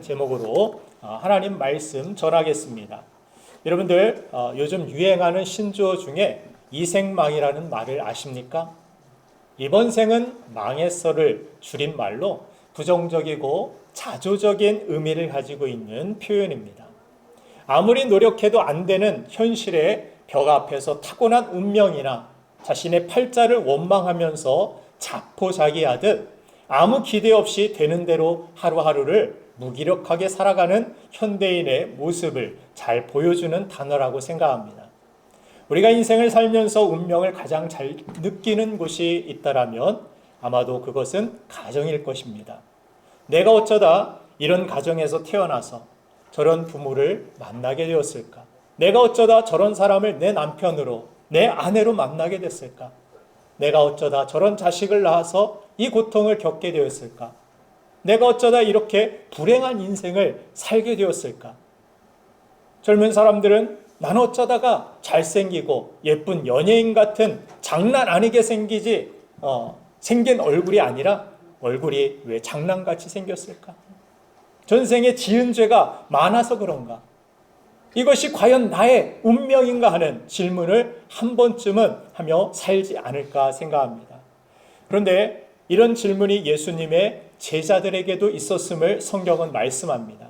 제목으로 하나님 말씀 전하겠습니다. 여러분들 요즘 유행하는 신조어 중에 이생망이라는 말을 아십니까? 이번 생은 망했어를 줄임말로 부정적이고 자조적인 의미를 가지고 있는 표현입니다. 아무리 노력해도 안 되는 현실의 벽 앞에서 타고난 운명이나 자신의 팔자를 원망하면서 자포자기하듯 아무 기대 없이 되는 대로 하루하루를 무기력하게 살아가는 현대인의 모습을 잘 보여주는 단어라고 생각합니다. 우리가 인생을 살면서 운명을 가장 잘 느끼는 곳이 있다라면 아마도 그것은 가정일 것입니다. 내가 어쩌다 이런 가정에서 태어나서 저런 부모를 만나게 되었을까? 내가 어쩌다 저런 사람을 내 남편으로, 내 아내로 만나게 됐을까? 내가 어쩌다 저런 자식을 낳아서 이 고통을 겪게 되었을까? 내가 어쩌다 이렇게 불행한 인생을 살게 되었을까? 젊은 사람들은 나는 어쩌다가 잘생기고 예쁜 연예인 같은 장난 아니게 생긴 얼굴이 아니라 얼굴이 왜 장난같이 생겼을까? 전생에 지은 죄가 많아서 그런가? 이것이 과연 나의 운명인가 하는 질문을 한 번쯤은 하며 살지 않을까 생각합니다. 그런데 이런 질문이 예수님의 제자들에게도 있었음을 성경은 말씀합니다.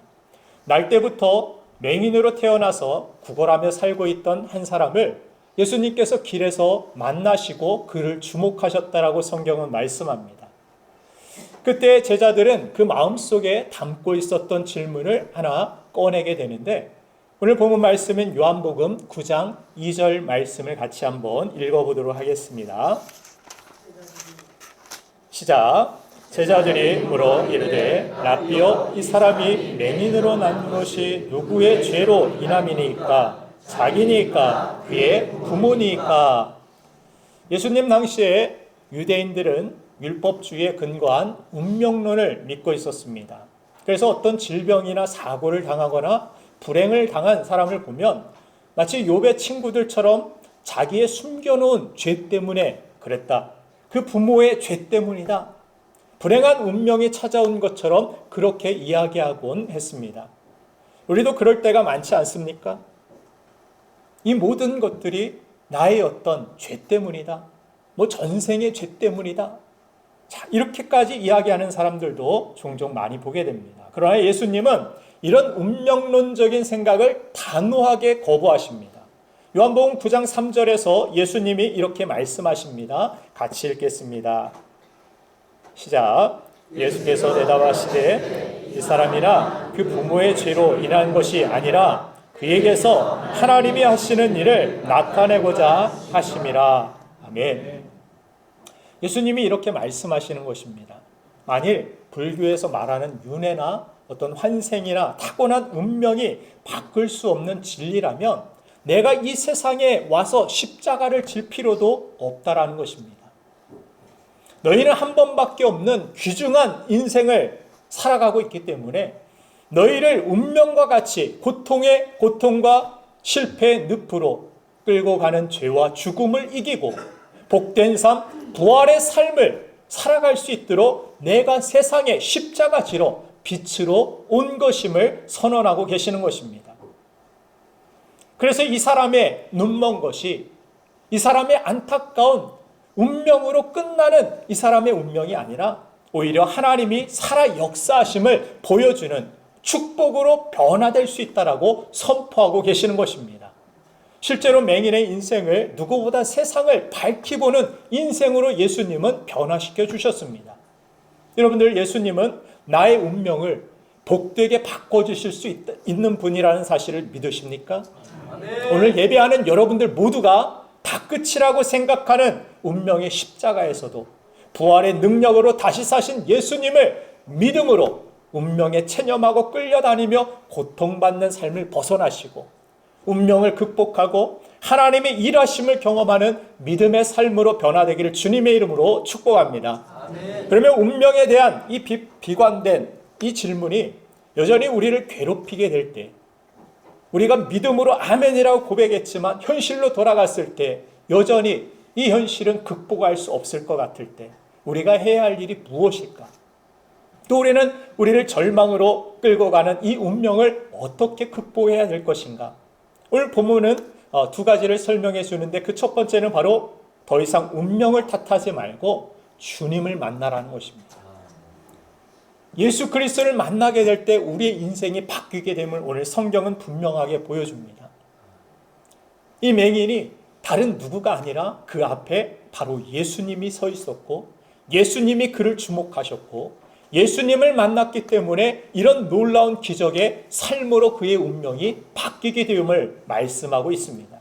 날 때부터 맹인으로 태어나서 구걸하며 살고 있던 한 사람을 예수님께서 길에서 만나시고 그를 주목하셨다라고 성경은 말씀합니다. 그때 제자들은 그 마음속에 담고 있었던 질문을 하나 꺼내게 되는데, 오늘 본문 말씀인 요한복음 9장 2절 말씀을 같이 한번 읽어보도록 하겠습니다. 시작. 제자들이 물어 이르되 라삐여, 이 사람이 맹인으로 난 것이 누구의 죄로 인함이니까? 자기니까? 그의 부모니까? 예수님 당시에 유대인들은 율법주의에 근거한 운명론을 믿고 있었습니다. 그래서 어떤 질병이나 사고를 당하거나 불행을 당한 사람을 보면 마치 욥의 친구들처럼 자기의 숨겨놓은 죄 때문에 그랬다, 그 부모의 죄 때문이다, 불행한 운명이 찾아온 것처럼 그렇게 이야기하곤 했습니다. 우리도 그럴 때가 많지 않습니까? 이 모든 것들이 나의 어떤 죄 때문이다, 전생의 죄 때문이다, 자, 이렇게까지 이야기하는 사람들도 종종 많이 보게 됩니다. 그러나 예수님은 이런 운명론적인 생각을 단호하게 거부하십니다. 요한복음 9장 3절에서 예수님이 이렇게 말씀하십니다. 같이 읽겠습니다. 시작. 예수께서 대답하시되 이 사람이나 그 부모의 죄로 인한 것이 아니라 그에게서 하나님이 하시는 일을 나타내고자 하심이라. 아멘. 예수님이 이렇게 말씀하시는 것입니다. 만일 불교에서 말하는 윤회나 어떤 환생이나 타고난 운명이 바꿀 수 없는 진리라면 내가 이 세상에 와서 십자가를 질 필요도 없다라는 것입니다. 너희는 한 번밖에 없는 귀중한 인생을 살아가고 있기 때문에 너희를 운명과 같이 고통과 실패의 늪으로 끌고 가는 죄와 죽음을 이기고 복된 삶, 부활의 삶을 살아갈 수 있도록 내가 세상에 십자가 지러 빛으로 온 것임을 선언하고 계시는 것입니다. 그래서 이 사람의 눈먼 것이 이 사람의 안타까운 운명으로 끝나는 이 사람의 운명이 아니라 오히려 하나님이 살아 역사하심을 보여주는 축복으로 변화될 수 있다라고 선포하고 계시는 것입니다. 실제로 맹인의 인생을 누구보다 세상을 밝히 보는 인생으로 예수님은 변화시켜 주셨습니다. 여러분들, 예수님은 나의 운명을 복되게 바꿔주실 수 있는 분이라는 사실을 믿으십니까? 오늘 예배하는 여러분들 모두가 다 끝이라고 생각하는 운명의 십자가에서도 부활의 능력으로 다시 사신 예수님을 믿음으로 운명에 체념하고 끌려다니며 고통받는 삶을 벗어나시고 운명을 극복하고 하나님의 일하심을 경험하는 믿음의 삶으로 변화되기를 주님의 이름으로 축복합니다. 아멘. 그러면 운명에 대한 이 비관된 이 질문이 여전히 우리를 괴롭히게 될 때, 우리가 믿음으로 아멘이라고 고백했지만 현실로 돌아갔을 때 여전히 이 현실은 극복할 수 없을 것 같을 때 우리가 해야 할 일이 무엇일까? 또 우리를 절망으로 끌고 가는 이 운명을 어떻게 극복해야 될 것인가? 오늘 본문은 두 가지를 설명해 주는데 그 첫 번째는 바로 더 이상 운명을 탓하지 말고 주님을 만나라는 것입니다. 예수 그리스도를 만나게 될 때 우리의 인생이 바뀌게 됨을 오늘 성경은 분명하게 보여줍니다. 이 맹인이 다른 누구가 아니라 그 앞에 바로 예수님이 서 있었고 예수님이 그를 주목하셨고 예수님을 만났기 때문에 이런 놀라운 기적의 삶으로 그의 운명이 바뀌게 됨을 말씀하고 있습니다.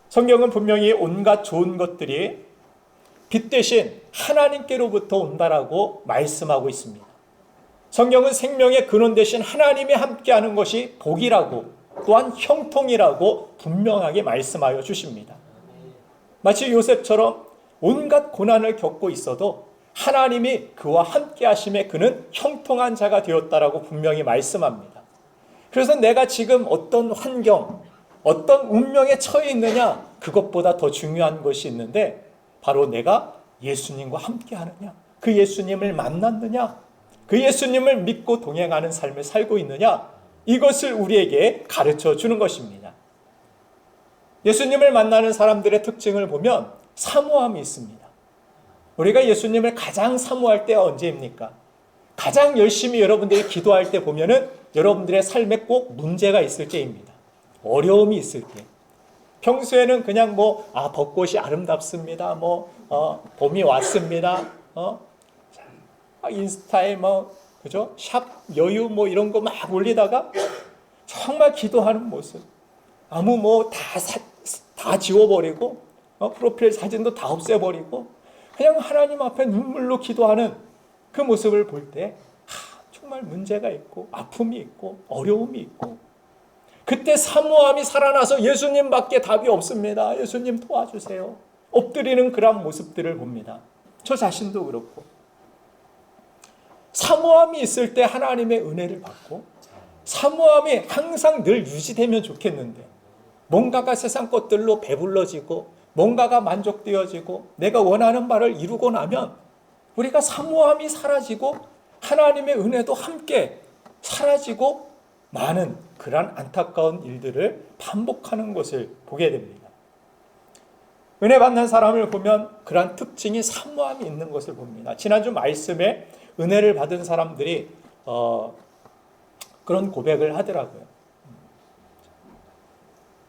성경은 분명히 온갖 좋은 것들이 빛 대신 하나님께로부터 온다라고 말씀하고 있습니다. 성경은 생명의 근원 대신 하나님이 함께하는 것이 복이라고 또한 형통이라고 분명하게 말씀하여 주십니다. 마치 요셉처럼 온갖 고난을 겪고 있어도 하나님이 그와 함께 하심에 그는 형통한 자가 되었다라고 분명히 말씀합니다. 그래서 내가 지금 어떤 환경, 어떤 운명에 처해 있느냐, 그것보다 더 중요한 것이 있는데 바로 내가 예수님과 함께 하느냐, 그 예수님을 만났느냐, 그 예수님을 믿고 동행하는 삶을 살고 있느냐, 이것을 우리에게 가르쳐 주는 것입니다. 예수님을 만나는 사람들의 특징을 보면 사모함이 있습니다. 우리가 예수님을 가장 사모할 때가 언제입니까? 가장 열심히 여러분들이 기도할 때 보면은 여러분들의 삶에 꼭 문제가 있을 때입니다. 어려움이 있을 때. 평소에는 그냥 벚꽃이 아름답습니다. 봄이 왔습니다. 인스타에 그죠? 샵 여유 이런 거 막 올리다가 정말 기도하는 모습. 아무 다 지워버리고, 프로필 사진도 다 없애버리고, 그냥 하나님 앞에 눈물로 기도하는 그 모습을 볼 때, 정말 문제가 있고, 아픔이 있고, 어려움이 있고, 그때 사모함이 살아나서 예수님밖에 답이 없습니다. 예수님 도와주세요. 엎드리는 그런 모습들을 봅니다. 저 자신도 그렇고. 사모함이 있을 때 하나님의 은혜를 받고 사모함이 항상 늘 유지되면 좋겠는데 뭔가가 세상 것들로 배불러지고 뭔가가 만족되어지고 내가 원하는 바를 이루고 나면 우리가 사모함이 사라지고 하나님의 은혜도 함께 사라지고 많은 그러한 안타까운 일들을 반복하는 것을 보게 됩니다. 은혜 받는 사람을 보면 그러한 특징이 사모함이 있는 것을 봅니다. 지난주 말씀에 은혜를 받은 사람들이 그런 고백을 하더라고요.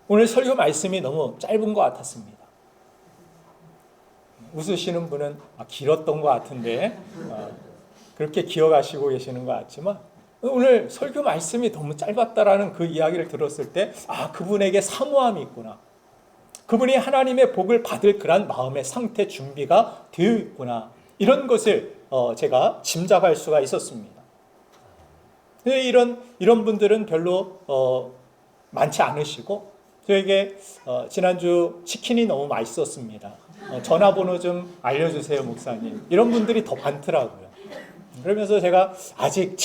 오늘 설교 말씀이 너무 짧은 것 같았습니다. 웃으시는 분은 길었던 것 같은데 그렇게 기억하시고 계시는 것 같지만 오늘 설교 말씀이 너무 짧았다라는 그 이야기를 들었을 때 그분에게 사모함이 있구나. 그분이 하나님의 복을 받을 그런 마음의 상태 준비가 되어 있구나. 이런 것을 제가 짐작할 수가 있었습니다. 이런 분들은 별로 많지 않으시고 저에게 지난주 치킨이 너무 맛있었습니다. 전화번호 좀 알려주세요, 목사님. 이런 분들이 더 많더라고요. 그러면서 제가 아직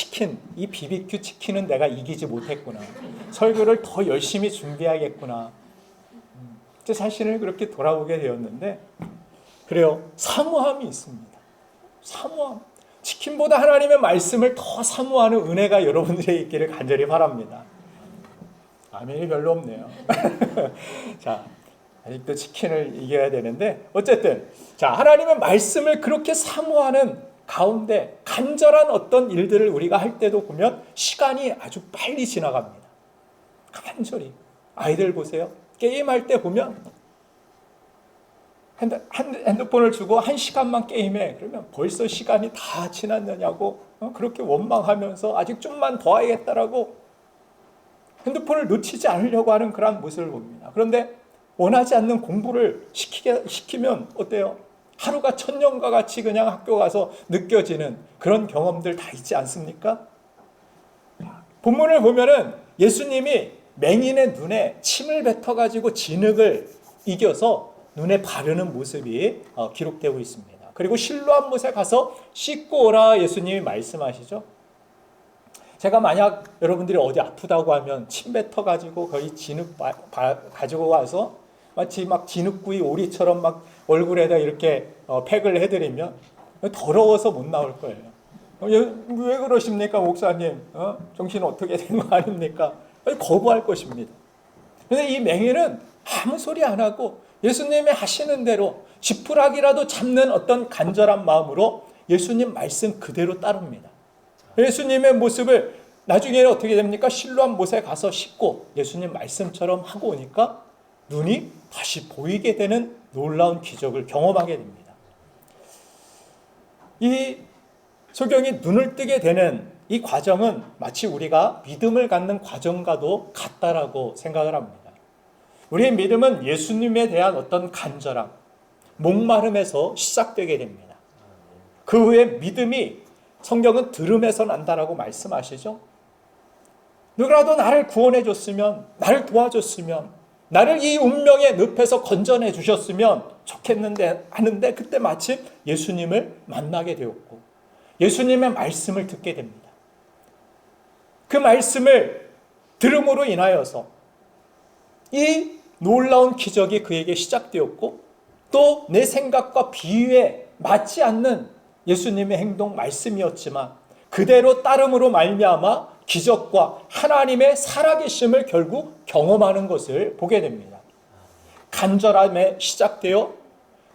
이 BBQ 치킨은 내가 이기지 못했구나. 설교를 더 열심히 준비해야겠구나. 제 자신을 그렇게 돌아보게 되었는데 그래요. 사모함이 있습니다. 사모함. 치킨보다 하나님의 말씀을 더 사모하는 은혜가 여러분들에게 있기를 간절히 바랍니다. 아멘이 별로 없네요. 자, 아직도 치킨을 이겨야 되는데 어쨌든 하나님의 말씀을 그렇게 사모하는 가운데 간절한 어떤 일들을 우리가 할 때도 보면 시간이 아주 빨리 지나갑니다. 간절히. 아이들 보세요. 게임할 때 보면 핸드폰을 주고 1시간만 게임해. 그러면 벌써 시간이 다 지났느냐고 그렇게 원망하면서 아직 좀만 더 해야겠다라고 핸드폰을 놓치지 않으려고 하는 그런 모습을 봅니다. 그런데 원하지 않는 공부를 시키면 어때요? 하루가 천년과 같이 그냥 학교 가서 느껴지는 그런 경험들 다 있지 않습니까? 본문을 보면은 예수님이 맹인의 눈에 침을 뱉어가지고 진흙을 이겨서 눈에 바르는 모습이 기록되고 있습니다. 그리고 실로암 못에 가서 씻고 오라 예수님이 말씀하시죠. 제가 만약 여러분들이 어디 아프다고 하면 침 뱉어가지고 거의 진흙 가지고 와서 마치 막 진흙구이 오리처럼 막 얼굴에다 이렇게 팩을 해드리면 더러워서 못 나올 거예요. 왜 그러십니까 목사님? 정신 어떻게 된 거 아닙니까? 거부할 것입니다. 그런데 이 맹인은 아무 소리 안 하고 예수님이 하시는 대로 지푸라기라도 잡는 어떤 간절한 마음으로 예수님 말씀 그대로 따릅니다. 예수님의 모습을 나중에는 어떻게 됩니까? 실로암 못에 가서 씻고 예수님 말씀처럼 하고 오니까 눈이 다시 보이게 되는 놀라운 기적을 경험하게 됩니다. 이 소경이 눈을 뜨게 되는 이 과정은 마치 우리가 믿음을 갖는 과정과도 같다라고 생각을 합니다. 우리의 믿음은 예수님에 대한 어떤 간절함, 목마름에서 시작되게 됩니다. 그 후에 믿음이 성경은 들음에서 난다라고 말씀하시죠. 누구라도 나를 구원해 줬으면, 나를 도와줬으면, 나를 이 운명의 늪에서 건져내 주셨으면 좋겠는데 하는데 그때 마침 예수님을 만나게 되었고 예수님의 말씀을 듣게 됩니다. 그 말씀을 들음으로 인하여서 이 놀라운 기적이 그에게 시작되었고 또 내 생각과 비유에 맞지 않는 예수님의 행동 말씀이었지만 그대로 따름으로 말미암아 기적과 하나님의 살아계심을 결국 경험하는 것을 보게 됩니다. 간절함에 시작되어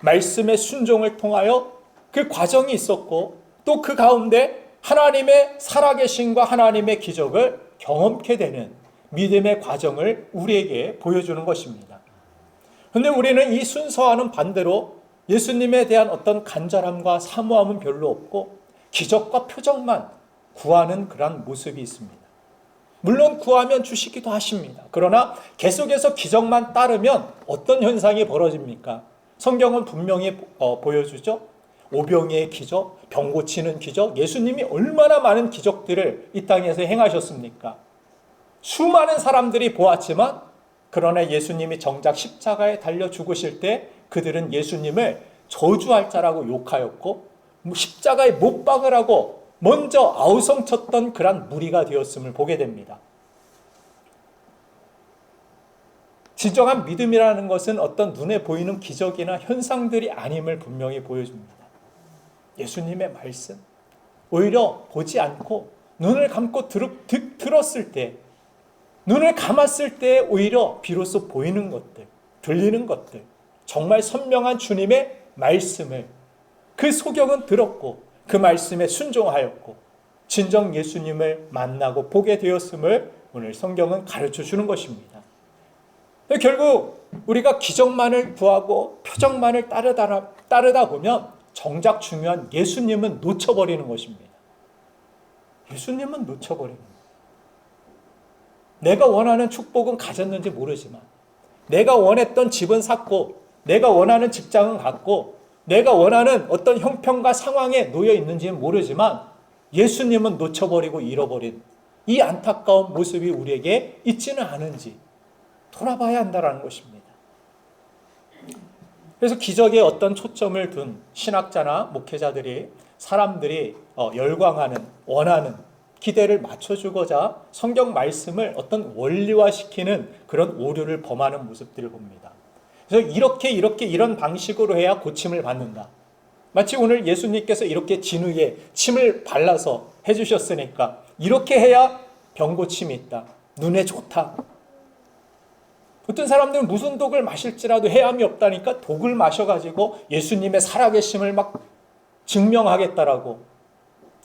말씀의 순종을 통하여 그 과정이 있었고 또 그 가운데 하나님의 살아계심과 하나님의 기적을 경험케 되는 믿음의 과정을 우리에게 보여주는 것입니다. 그런데 우리는 이 순서와는 반대로 예수님에 대한 어떤 간절함과 사모함은 별로 없고 기적과 표적만 구하는 그런 모습이 있습니다. 물론 구하면 주시기도 하십니다. 그러나 계속해서 기적만 따르면 어떤 현상이 벌어집니까? 성경은 분명히 보여주죠. 오병이의 기적, 병 고치는 기적, 예수님이 얼마나 많은 기적들을 이 땅에서 행하셨습니까? 수많은 사람들이 보았지만 그러나 예수님이 정작 십자가에 달려 죽으실 때 그들은 예수님을 저주할 자라고 욕하였고 십자가에 못 박으라고 먼저 아우성쳤던 그런 무리가 되었음을 보게 됩니다. 진정한 믿음이라는 것은 어떤 눈에 보이는 기적이나 현상들이 아님을 분명히 보여줍니다. 예수님의 말씀, 오히려 보지 않고 눈을 감고 들었을 때, 눈을 감았을 때 오히려 비로소 보이는 것들, 들리는 것들, 정말 선명한 주님의 말씀을 그 소경은 들었고 그 말씀에 순종하였고 진정 예수님을 만나고 보게 되었음을 오늘 성경은 가르쳐 주는 것입니다. 결국 우리가 기적만을 구하고 표적만을 따르다 보면 정작 중요한 예수님은 놓쳐버리는 것입니다. 예수님은 놓쳐버리는 거예요. 내가 원하는 축복은 가졌는지 모르지만 내가 원했던 집은 샀고 내가 원하는 직장은 갖고 내가 원하는 어떤 형편과 상황에 놓여 있는지는 모르지만 예수님은 놓쳐버리고 잃어버린 이 안타까운 모습이 우리에게 있지는 않은지 돌아봐야 한다는 것입니다. 그래서 기적에 어떤 초점을 둔 신학자나 목회자들이 사람들이 열광하는, 원하는 기대를 맞춰주고자 성경 말씀을 어떤 원리화시키는 그런 오류를 범하는 모습들을 봅니다. 그래서 이런 방식으로 해야 고침을 받는다. 마치 오늘 예수님께서 이렇게 진흙에 침을 발라서 해주셨으니까 이렇게 해야 병 고침이 있다. 눈에 좋다. 어떤 사람들은 무슨 독을 마실지라도 해함이 없다니까 독을 마셔가지고 예수님의 살아계심을 막 증명하겠다라고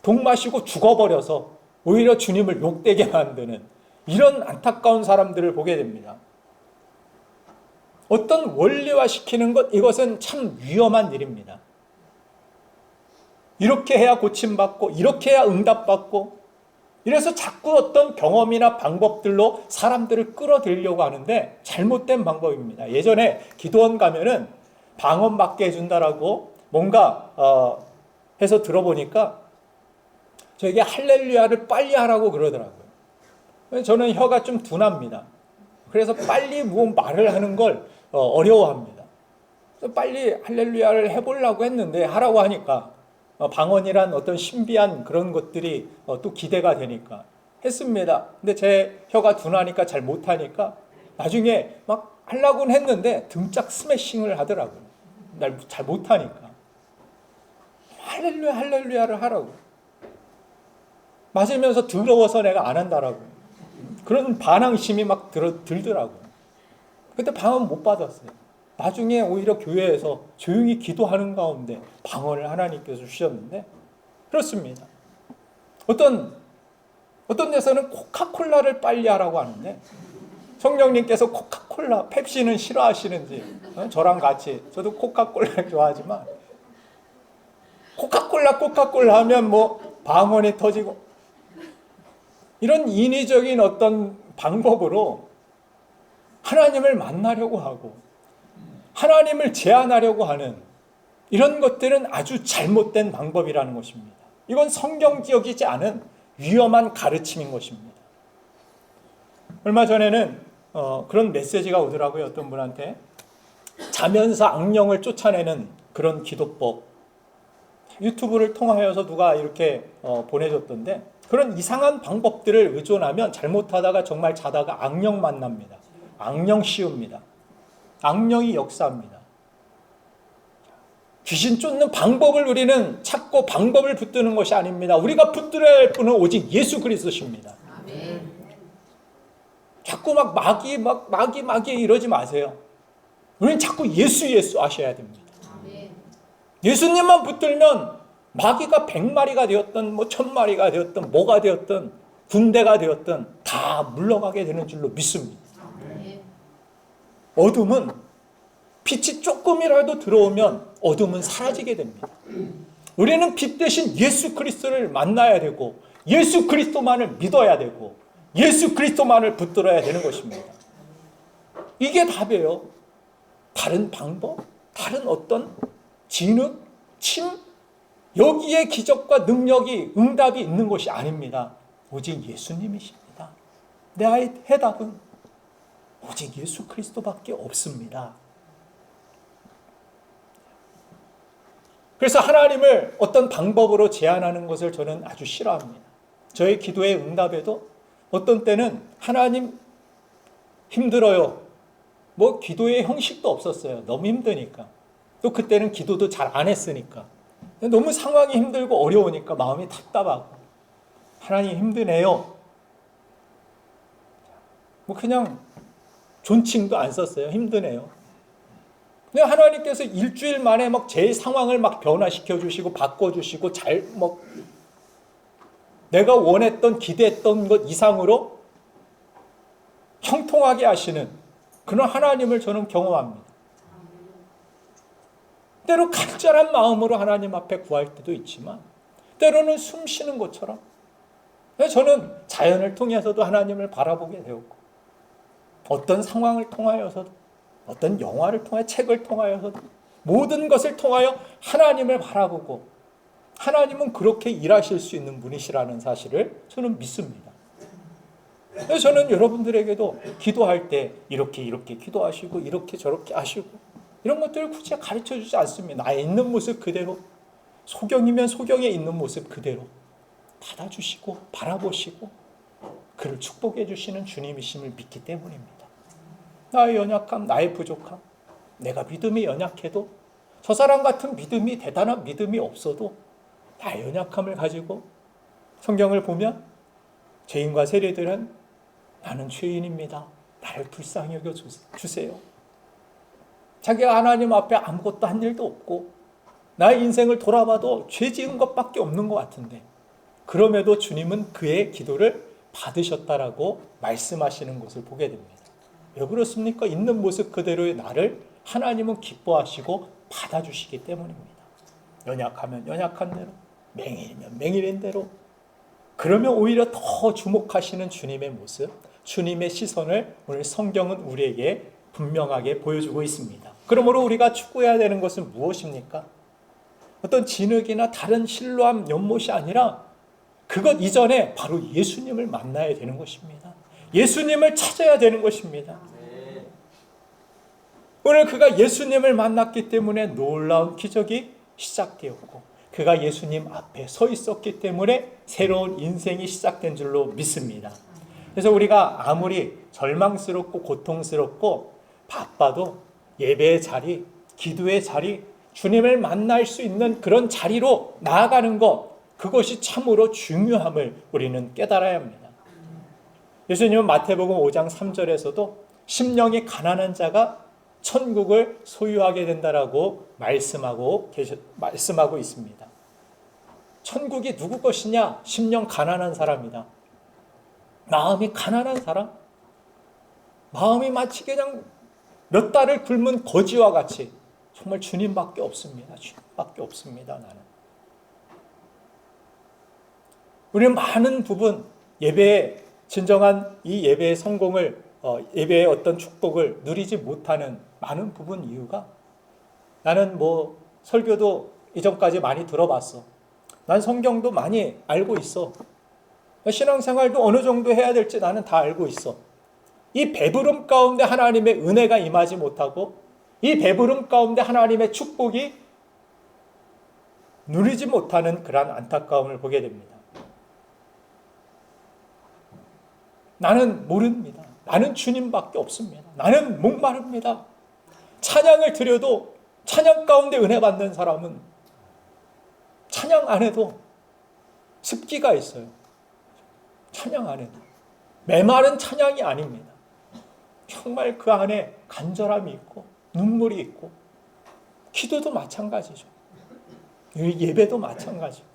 독 마시고 죽어버려서 오히려 주님을 욕되게 만드는 이런 안타까운 사람들을 보게 됩니다. 어떤 원리화시키는 것, 이것은 참 위험한 일입니다. 이렇게 해야 고침받고 이렇게 해야 응답받고 이래서 자꾸 어떤 경험이나 방법들로 사람들을 끌어들이려고 하는데 잘못된 방법입니다. 예전에 기도원 가면은 방언 받게 해준다라고 뭔가 해서 들어보니까 저에게 할렐루야를 빨리 하라고 그러더라고요. 저는 혀가 좀 둔합니다. 그래서 빨리 뭐 말을 하는 걸 어려워합니다. 그래서 빨리 할렐루야를 해보려고 했는데 하라고 하니까 방언이란 어떤 신비한 그런 것들이 또 기대가 되니까 했습니다. 근데 제 혀가 둔하니까 잘 못하니까 나중에 막 하려고는 했는데 등짝 스매싱을 하더라고요. 날 잘 못하니까. 할렐루야를 하라고. 맞으면서 더러워서 내가 안 한다라고. 그런 반항심이 막 들더라고요. 그때 방언 못 받았어요. 나중에 오히려 교회에서 조용히 기도하는 가운데 방언을 하나님께서 주셨는데, 그렇습니다. 어떤 데서는 코카콜라를 빨리 하라고 하는데, 성령님께서 코카콜라, 펩시는 싫어하시는지, 저랑 같이, 저도 코카콜라를 좋아하지만, 코카콜라 하면 뭐 방언이 터지고, 이런 인위적인 어떤 방법으로 하나님을 만나려고 하고 하나님을 제한하려고 하는 이런 것들은 아주 잘못된 방법이라는 것입니다. 이건 성경적이지 않은 위험한 가르침인 것입니다. 얼마 전에는 그런 메시지가 오더라고요. 어떤 분한테 자면서 악령을 쫓아내는 그런 기도법, 유튜브를 통하여서 누가 이렇게 보내줬던데, 그런 이상한 방법들을 의존하면 잘못하다가 정말 자다가 악령 만납니다. 악령 씌웁니다. 악령이 역사합니다. 귀신 쫓는 방법을 우리는 찾고 방법을 붙드는 것이 아닙니다. 우리가 붙들어야 할 분은 오직 예수 그리스도십니다. 아멘. 자꾸 막 마귀 이러지 마세요. 우리는 자꾸 예수 하셔야 됩니다. 아멘. 예수님만 붙들면 마귀가 100마리가 되었든 뭐 1000마리가 되었든 뭐가 되었든 군대가 되었든 다 물러가게 되는 줄로 믿습니다. 어둠은 빛이 조금이라도 들어오면 어둠은 사라지게 됩니다. 우리는 빛 대신 예수 그리스도를 만나야 되고 예수 그리스도만을 믿어야 되고 예수 그리스도만을 붙들어야 되는 것입니다. 이게 답이에요. 다른 방법, 다른 어떤 진흙, 침, 여기에 기적과 능력이 응답이 있는 것이 아닙니다. 오직 예수님이십니다. 내 해답은 오직 예수 그리스도밖에 없습니다. 그래서 하나님을 어떤 방법으로 제한하는 것을 저는 아주 싫어합니다. 저의 기도의 응답에도 어떤 때는 하나님 힘들어요. 뭐 기도의 형식도 없었어요. 너무 힘드니까. 또 그때는 기도도 잘 안 했으니까. 너무 상황이 힘들고 어려우니까 마음이 답답하고 하나님 힘드네요. 뭐 그냥 존칭도 안 썼어요. 힘드네요. 근데 하나님께서 일주일 만에 막 제 상황을 막 변화시켜 주시고 바꿔 주시고 내가 원했던 기대했던 것 이상으로 형통하게 하시는 그런 하나님을 저는 경험합니다. 때로 간절한 마음으로 하나님 앞에 구할 때도 있지만 때로는 숨 쉬는 것처럼 저는 자연을 통해서도 하나님을 바라보게 되었고 어떤 상황을 통하여서도 어떤 영화를 통해 책을 통하여서도 모든 것을 통하여 하나님을 바라보고 하나님은 그렇게 일하실 수 있는 분이시라는 사실을 저는 믿습니다. 그래서 저는 여러분들에게도 기도할 때 이렇게 기도하시고 이렇게 저렇게 하시고 이런 것들을 굳이 가르쳐주지 않습니다. 나의 있는 모습 그대로 소경이면 소경에 있는 모습 그대로 받아주시고 바라보시고 그를 축복해 주시는 주님이심을 믿기 때문입니다. 나의 연약함, 나의 부족함, 내가 믿음이 연약해도 저 사람 같은 믿음이 대단한 믿음이 없어도 나의 연약함을 가지고 성경을 보면 죄인과 세리들은 나는 죄인입니다. 나를 불쌍히 여겨주세요. 자기가 하나님 앞에 아무것도 한 일도 없고 나의 인생을 돌아봐도 죄 지은 것밖에 없는 것 같은데 그럼에도 주님은 그의 기도를 받으셨다라고 말씀하시는 것을 보게 됩니다. 왜 그렇습니까? 있는 모습 그대로의 나를 하나님은 기뻐하시고 받아주시기 때문입니다. 연약하면 연약한 대로, 맹인이면 맹인인 대로, 그러면 오히려 더 주목하시는 주님의 모습, 주님의 시선을 오늘 성경은 우리에게 분명하게 보여주고 있습니다. 그러므로 우리가 추구해야 되는 것은 무엇입니까? 어떤 진흙이나 다른 실로암 연못이 아니라 그것 이전에 바로 예수님을 만나야 되는 것입니다. 예수님을 찾아야 되는 것입니다. 오늘 그가 예수님을 만났기 때문에 놀라운 기적이 시작되었고 그가 예수님 앞에 서 있었기 때문에 새로운 인생이 시작된 줄로 믿습니다. 그래서 우리가 아무리 절망스럽고 고통스럽고 바빠도 예배의 자리, 기도의 자리, 주님을 만날 수 있는 그런 자리로 나아가는 것, 그것이 참으로 중요함을 우리는 깨달아야 합니다. 예수님은 마태복음 5장 3절에서도 심령이 가난한 자가 천국을 소유하게 된다라고 말씀하고 있습니다. 천국이 누구 것이냐? 심령 가난한 사람이다. 마음이 가난한 사람? 마음이 마치 그냥 몇 달을 굶은 거지와 같이 정말 주님밖에 없습니다. 주님밖에 없습니다. 나는. 우리는 많은 부분 예배의 진정한 이 예배의 성공을 예배의 어떤 축복을 누리지 못하는 많은 부분 이유가 나는 설교도 이전까지 많이 들어봤어. 난 성경도 많이 알고 있어. 신앙생활도 어느 정도 해야 될지 나는 다 알고 있어. 이 배부름 가운데 하나님의 은혜가 임하지 못하고 이 배부름 가운데 하나님의 축복이 누리지 못하는 그러한 안타까움을 보게 됩니다. 나는 모릅니다. 나는 주님밖에 없습니다. 나는 목마릅니다. 찬양을 드려도 찬양 가운데 은혜 받는 사람은 찬양 안에도 습기가 있어요. 찬양 안에도. 메마른 찬양이 아닙니다. 정말 그 안에 간절함이 있고 눈물이 있고 기도도 마찬가지죠. 예배도 마찬가지고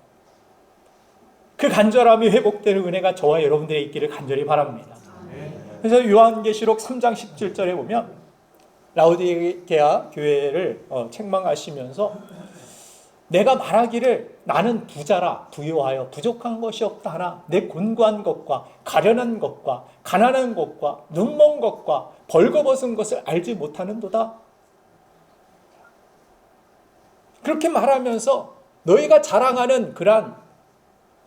그 간절함이 회복되는 은혜가 저와 여러분들에 있기를 간절히 바랍니다. 그래서 요한계시록 3장 17절에 보면 라오디게아 교회를 책망하시면서 내가 말하기를 나는 부자라 부요하여 부족한 것이 없다 하나 내 곤고한 것과 가련한 것과 가난한 것과 눈먼 것과 벌거벗은 것을 알지 못하는도다. 그렇게 말하면서 너희가 자랑하는 그러한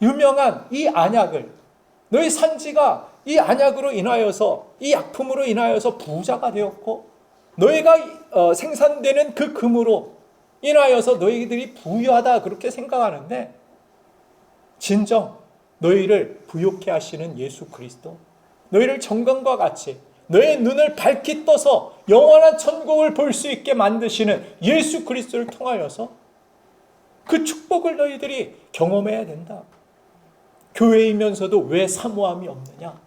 유명한 이 안약을 너희 산지가 이 안약으로 인하여서 이 약품으로 인하여서 부자가 되었고 너희가 생산되는 그 금으로 인하여서 너희들이 부유하다 그렇게 생각하는데 진정 너희를 부욕해 하시는 예수 그리스도 너희를 정금과 같이 너의 눈을 밝히 떠서 영원한 천국을 볼 수 있게 만드시는 예수 그리스도를 통하여서 그 축복을 너희들이 경험해야 된다. 교회이면서도 왜 사모함이 없느냐?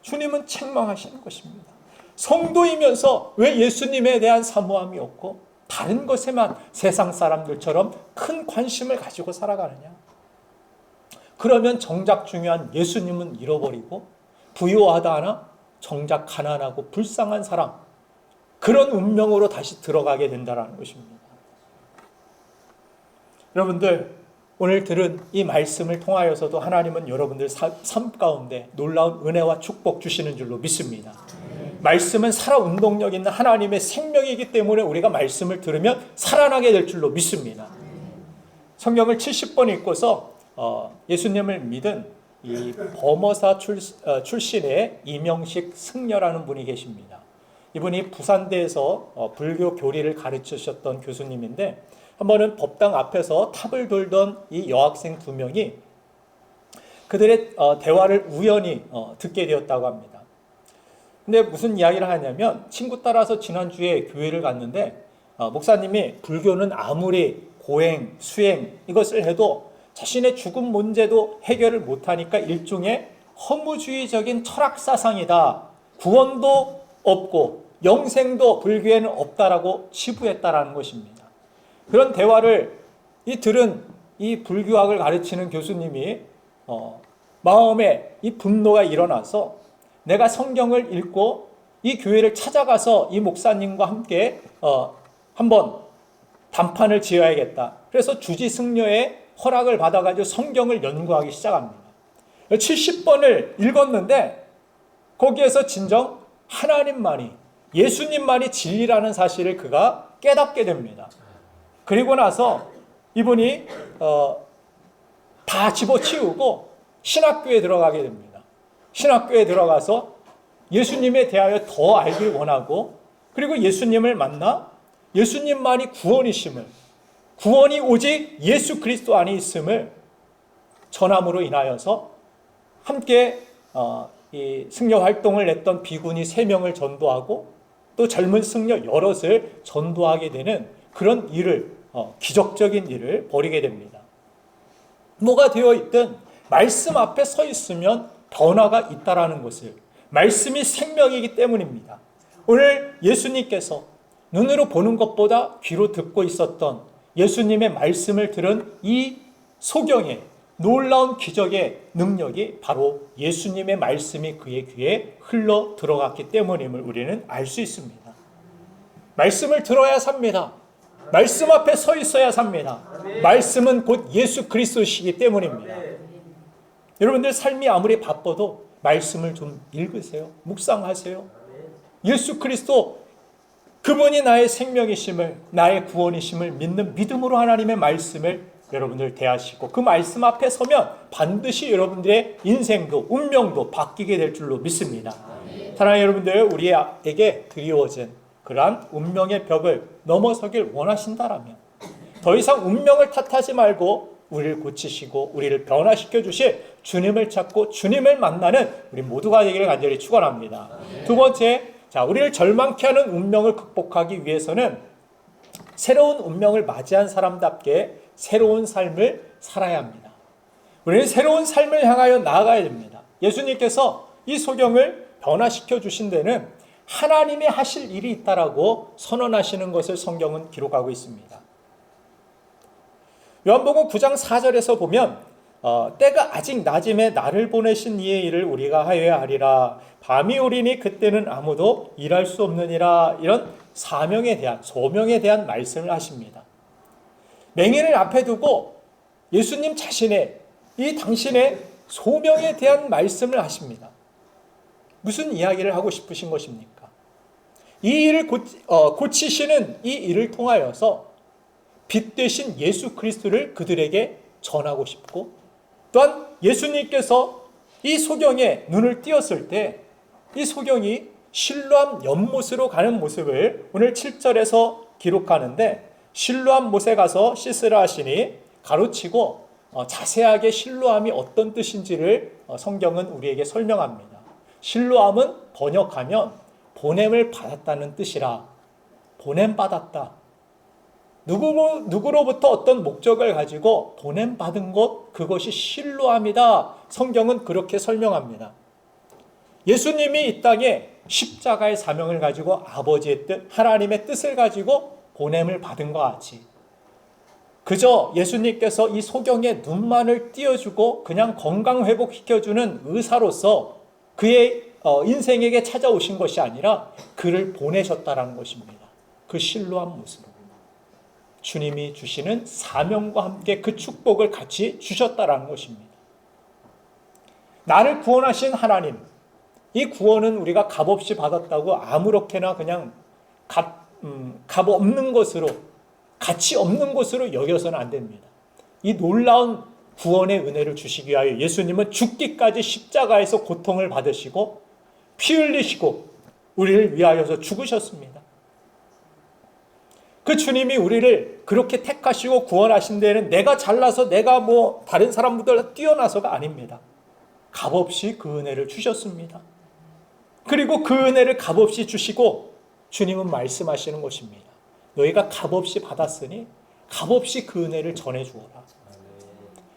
주님은 책망하시는 것입니다. 성도이면서 왜 예수님에 대한 사모함이 없고 다른 것에만 세상 사람들처럼 큰 관심을 가지고 살아가느냐? 그러면 정작 중요한 예수님은 잃어버리고 부유하다 하나 정작 가난하고 불쌍한 사람 그런 운명으로 다시 들어가게 된다는 것입니다. 여러분들 오늘 들은 이 말씀을 통하여서도 하나님은 여러분들 삶 가운데 놀라운 은혜와 축복 주시는 줄로 믿습니다. 말씀은 살아 운동력 있는 하나님의 생명이기 때문에 우리가 말씀을 들으면 살아나게 될 줄로 믿습니다. 성경을 70번 읽고서 예수님을 믿은 이 범어사 출신의 이명식 승려라는 분이 계십니다. 이분이 부산대에서 불교 교리를 가르치셨던 교수님인데 한 번은 법당 앞에서 탑을 돌던 이 여학생 2명이 그들의 대화를 우연히 듣게 되었다고 합니다. 근데 무슨 이야기를 하냐면 친구 따라서 지난주에 교회를 갔는데 목사님이 불교는 아무리 고행, 수행 이것을 해도 자신의 죽음 문제도 해결을 못하니까 일종의 허무주의적인 철학사상이다. 구원도 없고 영생도 불교에는 없다라고 치부했다라는 것입니다. 그런 대화를 들은 이 불교학을 가르치는 교수님이 마음에 이 분노가 일어나서 내가 성경을 읽고 이 교회를 찾아가서 이 목사님과 함께 한번 단판을 지어야겠다. 그래서 주지 승려의 허락을 받아가지고 성경을 연구하기 시작합니다. 70번을 읽었는데 거기에서 진정 하나님만이 예수님만이 진리라는 사실을 그가 깨닫게 됩니다. 그리고 나서 이분이 다 집어치우고 신학교에 들어가게 됩니다. 신학교에 들어가서 예수님에 대하여 더 알길 원하고 그리고 예수님을 만나 예수님만이 구원이심을 구원이 오직 예수 그리스도 안에 있음을 전함으로 인하여서 함께 이 승려 활동을 냈던 비구니 3명을 전도하고 또 젊은 승려 여럿을 전도하게 되는 그런 일을 기적적인 일을 벌이게 됩니다. 뭐가 되어 있든 말씀 앞에 서 있으면 변화가 있다라는 것을, 말씀이 생명이기 때문입니다. 오늘 예수님께서 눈으로 보는 것보다 귀로 듣고 있었던 예수님의 말씀을 들은 이 소경의 놀라운 기적의 능력이 바로 예수님의 말씀이 그의 귀에 흘러 들어갔기 때문임을 우리는 알 수 있습니다. 말씀을 들어야 삽니다. 말씀 앞에 서 있어야 삽니다. 말씀은 곧 예수 그리스도시기 때문입니다. 여러분들 삶이 아무리 바빠도 말씀을 좀 읽으세요. 묵상하세요. 예수 그리스도, 그분이 나의 생명이심을, 나의 구원이심을 믿는 믿음으로 하나님의 말씀을 여러분들 대하시고 그 말씀 앞에 서면 반드시 여러분들의 인생도 운명도 바뀌게 될 줄로 믿습니다. 사랑하는 여러분들, 우리에게 드리워진 그러한 운명의 벽을 넘어서길 원하신다라면 더 이상 운명을 탓하지 말고 우리를 고치시고 우리를 변화시켜 주실 주님을 찾고 주님을 만나는 우리 모두가 되기를 간절히 축원합니다. 두 번째, 우리를 절망케 하는 운명을 극복하기 위해서는 새로운 운명을 맞이한 사람답게 새로운 삶을 살아야 합니다. 우리는 새로운 삶을 향하여 나아가야 됩니다. 예수님께서 이 소경을 변화시켜 주신 데는 하나님이 하실 일이 있다라고 선언하시는 것을 성경은 기록하고 있습니다. 요한복음 9장 4절에서 보면 때가 아직 낮음에 나를 보내신 이의 일을 우리가 하여야 하리라. 밤이 오리니 그때는 아무도 일할 수 없느니라. 이런 사명에 대한, 소명에 대한 말씀을 하십니다. 맹인을 앞에 두고 예수님 자신의 이 당신의 소명에 대한 말씀을 하십니다. 무슨 이야기를 하고 싶으신 것입니까? 이 일을 고치시는 이 일을 통하여서 빛 되신 예수 그리스도를 그들에게 전하고 싶고, 또한 예수님께서 이 소경의 눈을 띄었을 때 이 소경이 실로암 연못으로 가는 모습을 오늘 7절에서 기록하는데, 실로암 못에 가서 씻으라 하시니 가로치고 자세하게 실로암이 어떤 뜻인지를 성경은 우리에게 설명합니다. 실로암은 번역하면 보냄을 받았다는 뜻이라. 보냄받았다. 누구로부터 어떤 목적을 가지고 보냄받은 것, 그것이 실로암이다. 성경은 그렇게 설명합니다. 예수님이 이 땅에 십자가의 사명을 가지고 아버지의 뜻, 하나님의 뜻을 가지고 보냄을 받은 것 같이 그저 예수님께서 이 소경의 눈만을 띄워주고 그냥 건강 회복시켜주는 의사로서 그의 인생에게 찾아오신 것이 아니라 그를 보내셨다라는 것입니다. 그 실로암 모습으로 주님이 주시는 사명과 함께 그 축복을 같이 주셨다라는 것입니다. 나를 구원하신 하나님, 이 구원은 우리가 값없이 받았다고 아무렇게나 그냥 값 없는 것으로, 가치 없는 것으로 여겨서는 안 됩니다. 이 놀라운 구원의 은혜를 주시기 위하여 예수님은 죽기까지 십자가에서 고통을 받으시고 피 흘리시고 우리를 위하여서 죽으셨습니다. 그 주님이 우리를 그렇게 택하시고 구원하신 데에는 내가 잘나서 내가 다른 사람보다 뛰어나서가 아닙니다. 값없이 그 은혜를 주셨습니다. 그리고 그 은혜를 값없이 주시고 주님은 말씀하시는 것입니다. 너희가 값없이 받았으니 값없이 그 은혜를 전해주어라.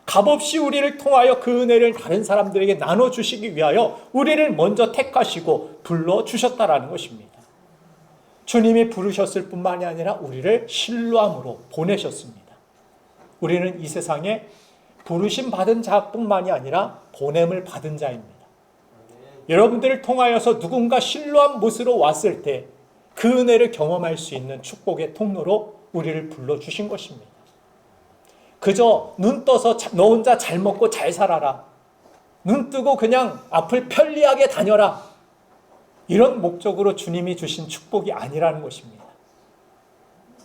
값없이 우리를 통하여 그 은혜를 다른 사람들에게 나눠주시기 위하여 우리를 먼저 택하시고 불러주셨다라는 것입니다. 주님이 부르셨을 뿐만이 아니라 우리를 실로암으로 보내셨습니다. 우리는 이 세상에 부르심 받은 자뿐만이 아니라 보냄을 받은 자입니다. 여러분들을 통하여서 누군가 실로암 못으로 왔을 때 그 은혜를 경험할 수 있는 축복의 통로로 우리를 불러주신 것입니다. 그저 눈 떠서 너 혼자 잘 먹고 잘 살아라. 눈 뜨고 그냥 앞을 편리하게 다녀라. 이런 목적으로 주님이 주신 축복이 아니라는 것입니다.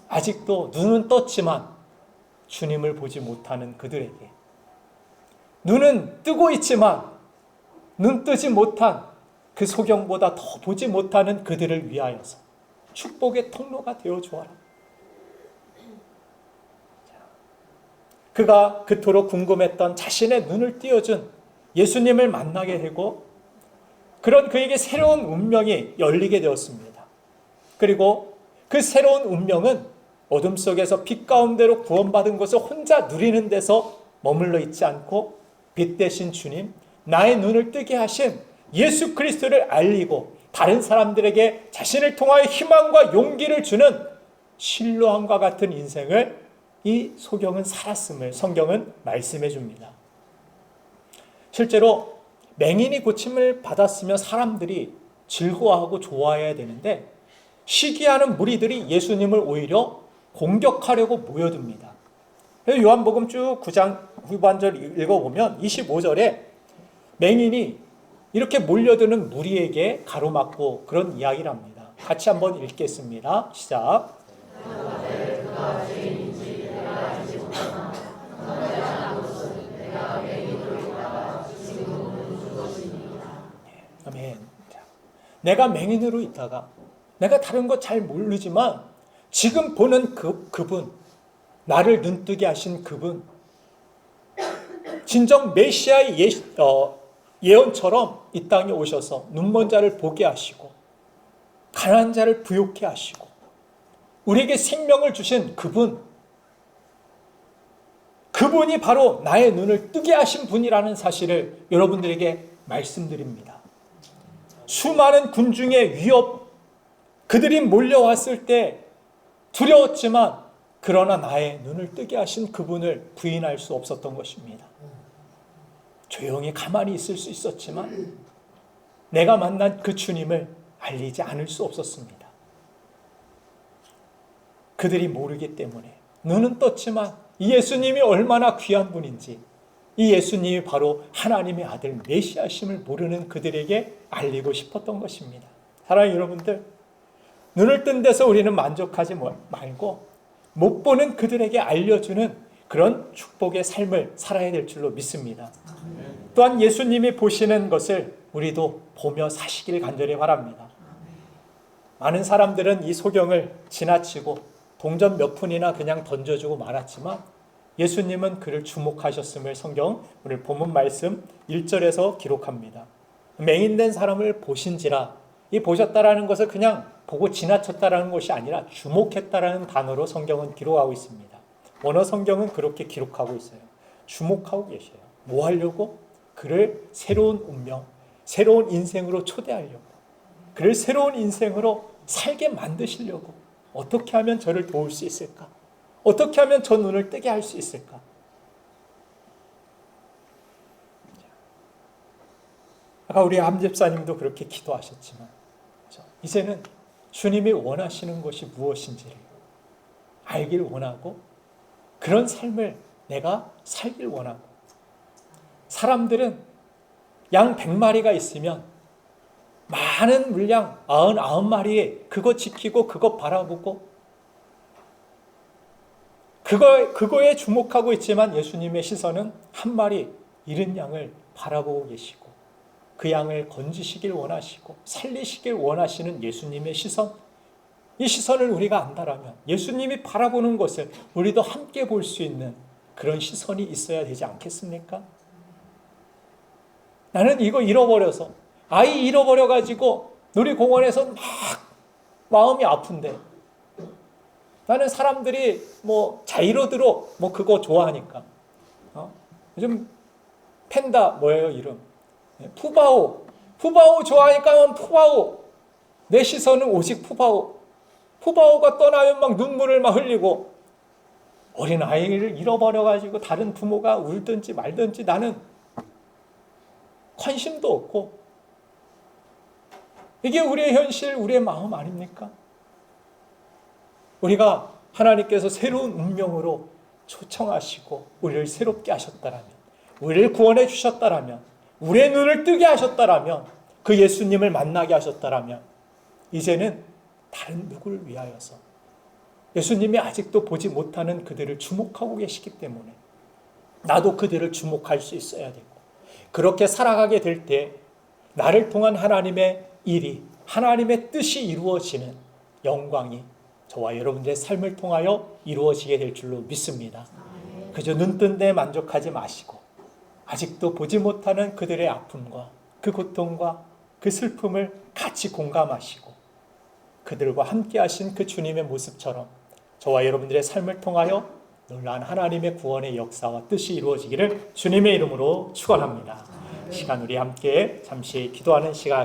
아직도 눈은 떴지만 주님을 보지 못하는 그들에게, 눈은 뜨고 있지만 눈 뜨지 못한 그 소경보다 더 보지 못하는 그들을 위하여서 축복의 통로가 되어 주어라. 그가 그토록 궁금했던 자신의 눈을 띄워준 예수님을 만나게 되고 그런 그에게 새로운 운명이 열리게 되었습니다. 그리고 그 새로운 운명은 어둠 속에서 빛 가운데로 구원받은 것을 혼자 누리는 데서 머물러 있지 않고 빛 대신 주님, 나의 눈을 뜨게 하신 예수 그리스도를 알리고 다른 사람들에게 자신을 통하여 희망과 용기를 주는 실로암과 같은 인생을 이 소경은 살았음을 성경은 말씀해 줍니다. 실제로 맹인이 고침을 받았으면 사람들이 즐거워하고 좋아해야 되는데 시기하는 무리들이 예수님을 오히려 공격하려고 모여듭니다. 요한복음 쭉 9장 후반절 읽어보면 25절에 맹인이 이렇게 몰려드는 무리에게 가로막고 그런 이야기를 합니다. 같이 한번 읽겠습니다. 시작. 아멘. 내가 맹인으로 있다가 내가 다른 거 잘 모르지만 지금 보는 그분, 나를 눈뜨게 하신 그분, 진정 메시아의 예언처럼 이 땅에 오셔서 눈먼 자를 보게 하시고 가난한 자를 부욕케 하시고 우리에게 생명을 주신 그분이 바로 나의 눈을 뜨게 하신 분이라는 사실을 여러분들에게 말씀드립니다. 수많은 군중의 위협, 그들이 몰려왔을 때 두려웠지만 그러나 나의 눈을 뜨게 하신 그분을 부인할 수 없었던 것입니다. 조용히 가만히 있을 수 있었지만 내가 만난 그 주님을 알리지 않을 수 없었습니다. 그들이 모르기 때문에 눈은 떴지만 이 예수님이 얼마나 귀한 분인지, 이 예수님이 바로 하나님의 아들 메시아심을 모르는 그들에게 알리고 싶었던 것입니다. 사랑하는 여러분들, 눈을 뜬 데서 우리는 만족하지 말고 못 보는 그들에게 알려주는 그런 축복의 삶을 살아야 될 줄로 믿습니다. 또한 예수님이 보시는 것을 우리도 보며 사시길 간절히 바랍니다. 많은 사람들은 이 소경을 지나치고 동전 몇 푼이나 그냥 던져주고 말았지만 예수님은 그를 주목하셨음을 성경 오늘 본문 말씀 1절에서 기록합니다. 맹인된 사람을 보신지라, 이 보셨다라는 것을 그냥 보고 지나쳤다라는 것이 아니라 주목했다라는 단어로 성경은 기록하고 있습니다. 원어 성경은 그렇게 기록하고 있어요. 주목하고 계셔요. 뭐 하려고? 그를 새로운 운명, 새로운 인생으로 초대하려고, 그를 새로운 인생으로 살게 만드시려고, 어떻게 하면 저를 도울 수 있을까? 어떻게 하면 저 눈을 뜨게 할 수 있을까? 아까 우리 함 집사님도 그렇게 기도하셨지만 이제는 주님이 원하시는 것이 무엇인지를 알길 원하고 그런 삶을 내가 살길 원하고, 사람들은 양 100마리가 있으면 많은 물량 99마리에 그거 지키고 그거 바라보고 그거에 주목하고 있지만 예수님의 시선은 한 마리 잃은 양을 바라보고 계시고 그 양을 건지시길 원하시고 살리시길 원하시는 예수님의 시선, 이 시선을 우리가 안다라면 예수님이 바라보는 것을 우리도 함께 볼 수 있는 그런 시선이 있어야 되지 않겠습니까? 나는 이거 잃어버려서, 아이 잃어버려가지고 놀이공원에서 막 마음이 아픈데, 나는 사람들이 자이로드로 그거 좋아하니까, 요즘 팬다 뭐예요 이름? 푸바오 좋아하니까 푸바오, 내 시선은 오직 푸바오가 떠나면 막 눈물을 막 흘리고, 어린 아이를 잃어버려가지고 다른 부모가 울든지 말든지 나는 관심도 없고, 이게 우리의 현실, 우리의 마음 아닙니까? 우리가 하나님께서 새로운 운명으로 초청하시고 우리를 새롭게 하셨다라면, 우리를 구원해 주셨다라면, 우리의 눈을 뜨게 하셨다라면, 그 예수님을 만나게 하셨다라면 이제는 다른 누구를 위하여서 예수님이 아직도 보지 못하는 그들을 주목하고 계시기 때문에 나도 그들을 주목할 수 있어야 되고, 그렇게 살아가게 될 때 나를 통한 하나님의 일이, 하나님의 뜻이 이루어지는 영광이 저와 여러분들의 삶을 통하여 이루어지게 될 줄로 믿습니다. 그저 눈뜬 데 만족하지 마시고 아직도 보지 못하는 그들의 아픔과 그 고통과 그 슬픔을 같이 공감하시고 그들과 함께 하신 그 주님의 모습처럼 저와 여러분들의 삶을 통하여 놀라운 하나님의 구원의 역사와 뜻이 이루어지기를 주님의 이름으로 축원합니다. 시간 우리 함께 잠시 기도하는 시간